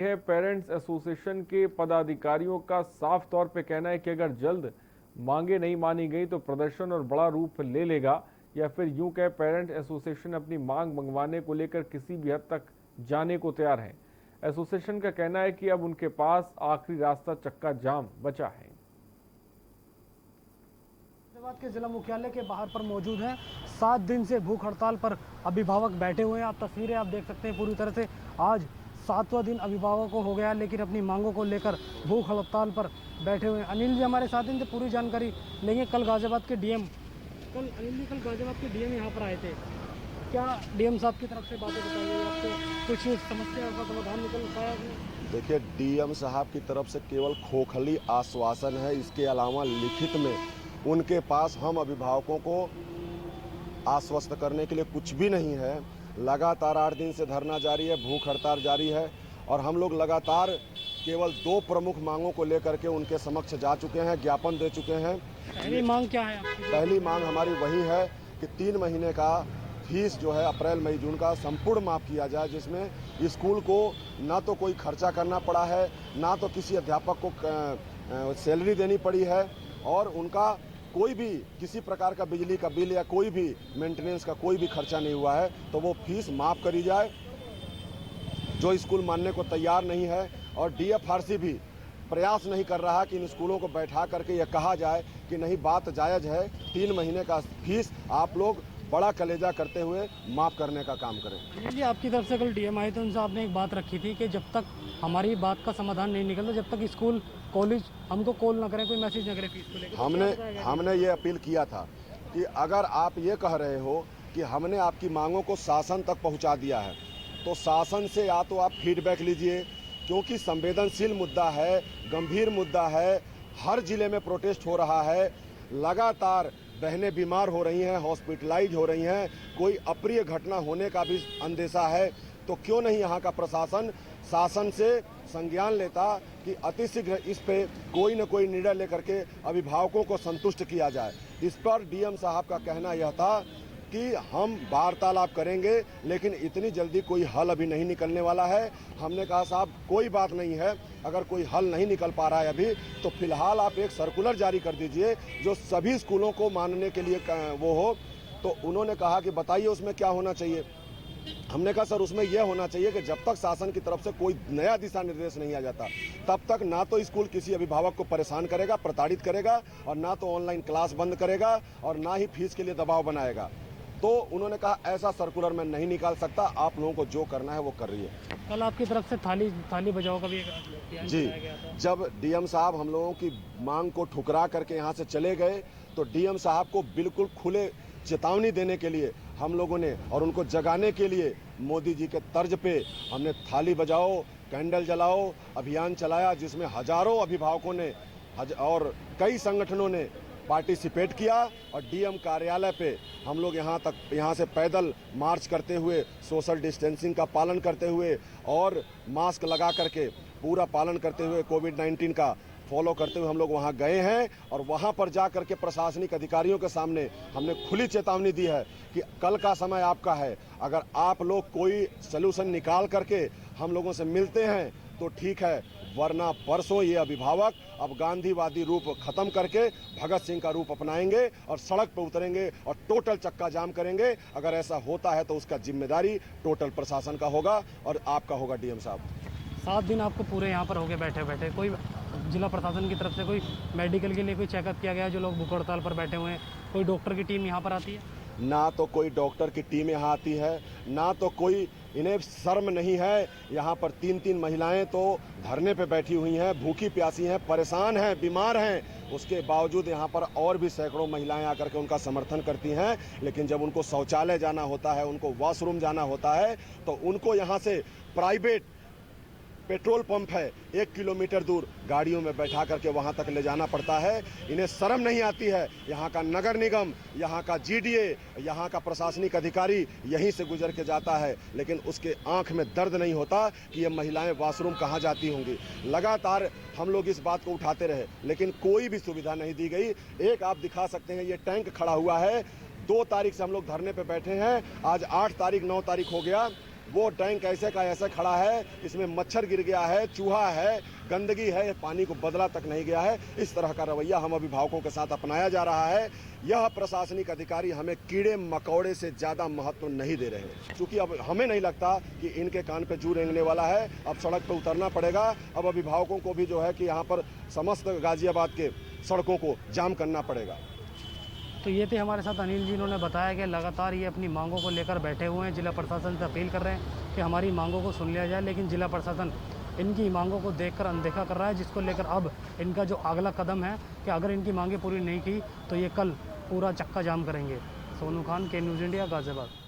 है parents association के पदाधिकारियों का साफ तौर पे कहना है कि अगर जल्द मांगे नहीं मानी गई तो प्रदर्शन और बड़ा रूप ले लेगा, या फिर यूं कहे पेरेंट्स एसोसिएशन अपनी मांग मंगवाने को लेकर किसी भी हद तक जाने को तैयार है। एसोसिएशन का कहना है कि अब उनके पास आखिरी रास्ता चक्का जाम बचा है। के जिला मुख्यालय के बाहर पर मौजूद हैं। 7 दिन से भूख हड़ताल पर अभिभावक बैठे हुए हैं। आप तस्वीरें आप देख सकते हैं पूरी तरह से। आज 7वां दिन अभिभावकों को हो गया, लेकिन अपनी मांगों को लेकर भूख हड़ताल पर बैठे हुए हैं। अनिल जी हमारे साथ इनसे पूरी जानकारी लेंगे। कल गाजियाबाद के डीएम यहाँ पर आए थे। क्या डीएम साहब की तरफ से बातें बताई गई आपको? कुछ समस्या का समाधान निकल पाया? देखिए, डीएम साहब की तरफ से केवल खोखली आश्वासन है। इसके अलावा लिखित में उनके पास हम अभिभावकों को आश्वस्त करने के लिए कुछ भी नहीं है। लगातार 8 दिन से धरना जारी है, भूख हड़ताल जारी है और हम लोग लगातार केवल 2 प्रमुख मांगों को लेकर के उनके समक्ष जा चुके हैं, ज्ञापन दे चुके हैं। पहली मांग क्या है आपकी? पहली मांग हमारी वही है कि 3 महीने का फीस जो है अप्रैल मई जून का संपूर्ण माफ़ किया जाए, जिसमें स्कूल को ना तो कोई खर्चा करना पड़ा है, ना तो किसी अध्यापक को सैलरी देनी पड़ी है और उनका कोई भी किसी प्रकार का बिजली का बिल या कोई भी मेंटेनेंस का कोई भी खर्चा नहीं हुआ है। तो वो फीस माफ़ करी जाए जो स्कूल मानने को तैयार नहीं है। और डीएफआरसी भी प्रयास नहीं कर रहा कि इन स्कूलों को बैठा करके यह कहा जाए कि नहीं, बात जायज़ है, 3 महीने का फीस आप लोग बड़ा कलेजा करते हुए माफ़ करने का काम करें। जी, आपकी तरफ से कल डीएम आए थे, उनसे आपने एक बात रखी थी कि जब तक हमारी बात का समाधान नहीं निकलता, जब तक स्कूल कॉलेज हमको कॉल ना करें, कोई मैसेज ना करें फीस को लेकर। हमने ये अपील किया था कि अगर आप ये कह रहे हो कि हमने आपकी मांगों को शासन तक पहुंचा दिया है, तो शासन से या तो आप फीडबैक लीजिए, क्योंकि संवेदनशील मुद्दा है, गंभीर मुद्दा है। हर जिले में प्रोटेस्ट हो रहा है, लगातार बहनें बीमार हो रही हैं, हॉस्पिटलाइज हो रही हैं, कोई अप्रिय घटना होने का भी अंदेशा है। तो क्यों नहीं यहाँ का प्रशासन शासन से संज्ञान लेता कि अतिशीघ्र इस पे कोई न कोई निर्णय लेकर के अभिभावकों को संतुष्ट किया जाए। इस पर डीएम साहब का कहना यह था कि हम वार्तालाप करेंगे, लेकिन इतनी जल्दी कोई हल अभी नहीं निकलने वाला है। हमने कहा साहब कोई बात नहीं है, अगर कोई हल नहीं निकल पा रहा है अभी, तो फिलहाल आप एक सर्कुलर जारी कर दीजिए जो सभी स्कूलों को मानने के लिए वो हो। तो उन्होंने कहा कि बताइए उसमें क्या होना चाहिए। हमने कहा सर उसमें यह होना चाहिए कि जब तक शासन की तरफ से कोई नया दिशा निर्देश नहीं आ जाता, तब तक ना तो स्कूल किसी अभिभावक को परेशान करेगा, प्रताड़ित करेगा, और ना तो ऑनलाइन क्लास बंद करेगा और ना ही फीस के लिए दबाव बनाएगा। तो उन्होंने कहा ऐसा सर्कुलर मैं नहीं निकाल सकता, आप लोगों को जो करना है वो कर रही है। कल आपकी तरफ से थाली बजाओ का भी जी, जब डीएम साहब हम लोगों की मांग को ठुकरा करके यहाँ से चले गए, तो डीएम साहब को बिल्कुल खुले चेतावनी देने के लिए हम लोगों ने और उनको जगाने के लिए मोदी जी के तर्ज पे हमने थाली बजाओ, कैंडल जलाओ अभियान चलाया, जिसमें हजारों अभिभावकों ने और कई संगठनों ने पार्टिसिपेट किया। और डीएम कार्यालय पे हम लोग यहाँ से पैदल मार्च करते हुए, सोशल डिस्टेंसिंग का पालन करते हुए और मास्क लगा करके पूरा पालन करते हुए, कोविड-19 का फॉलो करते हुए हम लोग वहाँ गए हैं। और वहाँ पर जा करके प्रशासनिक अधिकारियों के सामने हमने खुली चेतावनी दी है कि कल का समय आपका है, अगर आप लोग कोई सलूशन निकाल करके हम लोगों से मिलते हैं तो ठीक है, वरना परसों ये अभिभावक अब गांधीवादी रूप खत्म करके भगत सिंह का रूप अपनाएंगे और सड़क पर उतरेंगे और टोटल चक्का जाम करेंगे। अगर ऐसा होता है तो उसका जिम्मेदारी टोटल प्रशासन का होगा और आपका होगा डीएम साहब। 7 दिन आपको पूरे यहाँ पर हो गए बैठे बैठे, कोई जिला प्रशासन की तरफ से कोई मेडिकल के लिए कोई चेकअप किया गया? जो लोग भूख हड़ताल पर बैठे हुए हैं, कोई डॉक्टर की टीम यहाँ पर आती है? ना तो कोई डॉक्टर की टीम यहाँ आती है, ना तो कोई, इन्हें शर्म नहीं है। यहाँ पर 3-3 महिलाएं तो धरने पे बैठी हुई हैं, भूखी प्यासी हैं, परेशान हैं, बीमार हैं। उसके बावजूद यहाँ पर और भी सैकड़ों महिलाएं आकर के उनका समर्थन करती हैं। लेकिन जब उनको शौचालय जाना होता है, उनको वॉशरूम जाना होता है, तो उनको यहाँ से प्राइवेट पेट्रोल पंप है 1 किलोमीटर दूर, गाड़ियों में बैठा करके वहां तक ले जाना पड़ता है। इन्हें शर्म नहीं आती है। यहाँ का नगर निगम, यहाँ का जीडीए, यहाँ का प्रशासनिक अधिकारी यहीं से गुजर के जाता है, लेकिन उसके आंख में दर्द नहीं होता कि ये महिलाएं वॉशरूम कहाँ जाती होंगी। लगातार हम लोग इस बात को उठाते रहे, लेकिन कोई भी सुविधा नहीं दी गई। एक आप दिखा सकते हैं, ये टैंक खड़ा हुआ है, 2 तारीख से हम लोग धरने पे बैठे हैं, आज 8 तारीख 9 तारीख हो गया, वो टैंक ऐसे का ऐसे खड़ा है, इसमें मच्छर गिर गया है, चूहा है, गंदगी है, पानी को बदला तक नहीं गया है। इस तरह का रवैया हम अभिभावकों के साथ अपनाया जा रहा है। यह प्रशासनिक अधिकारी हमें कीड़े मकोड़े से ज़्यादा महत्व नहीं दे रहे हैं, क्योंकि अब हमें नहीं लगता कि इनके कान पे जू रेंगने वाला है। अब सड़क पर उतरना पड़ेगा। अब अभिभावकों को भी जो है कि यहाँ पर समस्त गाजियाबाद के सड़कों को जाम करना पड़ेगा। तो ये थे हमारे साथ अनिल जी, इन्होंने बताया कि लगातार ये अपनी मांगों को लेकर बैठे हुए हैं। जिला प्रशासन से अपील कर रहे हैं कि हमारी मांगों को सुन लिया जाए, लेकिन जिला प्रशासन इनकी मांगों को देखकर अनदेखा कर रहा है, जिसको लेकर अब इनका जो अगला कदम है कि अगर इनकी मांगें पूरी नहीं की तो ये कल पूरा चक्का जाम करेंगे। सोनू खान, के न्यूज़ इंडिया, गाजियाबाद।